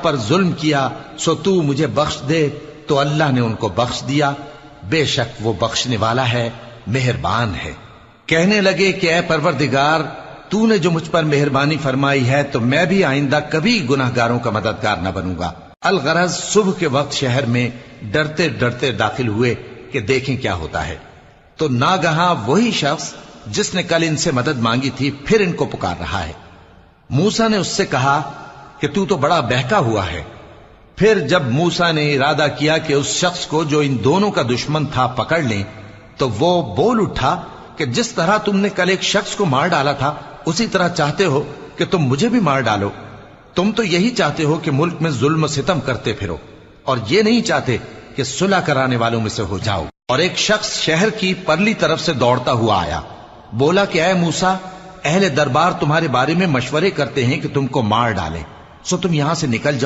پر ظلم کیا سو تو مجھے بخش دے، تو اللہ نے ان کو بخش دیا، بے شک وہ بخشنے والا ہے، مہربان ہے۔ کہنے لگے کہ اے پروردگار، تو نے جو مجھ پر مہربانی فرمائی ہے تو میں بھی آئندہ کبھی گناہ گاروں کا مددگار نہ بنوں گا۔ الغرض صبح کے وقت شہر میں ڈرتے ڈرتے داخل ہوئے کہ دیکھیں کیا ہوتا ہے، تو ناگہاں وہی شخص جس نے کل ان سے مدد مانگی تھی پھر ان کو پکار رہا ہے۔ موسیٰ نے اس سے کہا کہ تو بڑا بہکا ہوا ہے۔ پھر جب موسیٰ نے ارادہ کیا کہ اس شخص کو جو ان دونوں کا دشمن تھا پکڑ لیں، تو وہ بول اٹھا کہ جس طرح تم نے کل ایک شخص کو مار ڈالا تھا اسی طرح چاہتے ہو کہ تم مجھے بھی مار ڈالو۔ تم تو یہی چاہتے ہو کہ ملک میں ظلم و ستم کرتے پھرو، اور یہ نہیں چاہتے کہ صلح کرانے والوں میں سے ہو جاؤ۔ اور ایک شخص شہر کی پرلی طرف سے دوڑتا ہوا آیا، بولا کہ اے موسیٰ، اہل دربار تمہارے بارے میں مشورے کرتے ہیں کہ تم کو مار ڈالیں، سو تم یہاں سے نکل جاؤ۔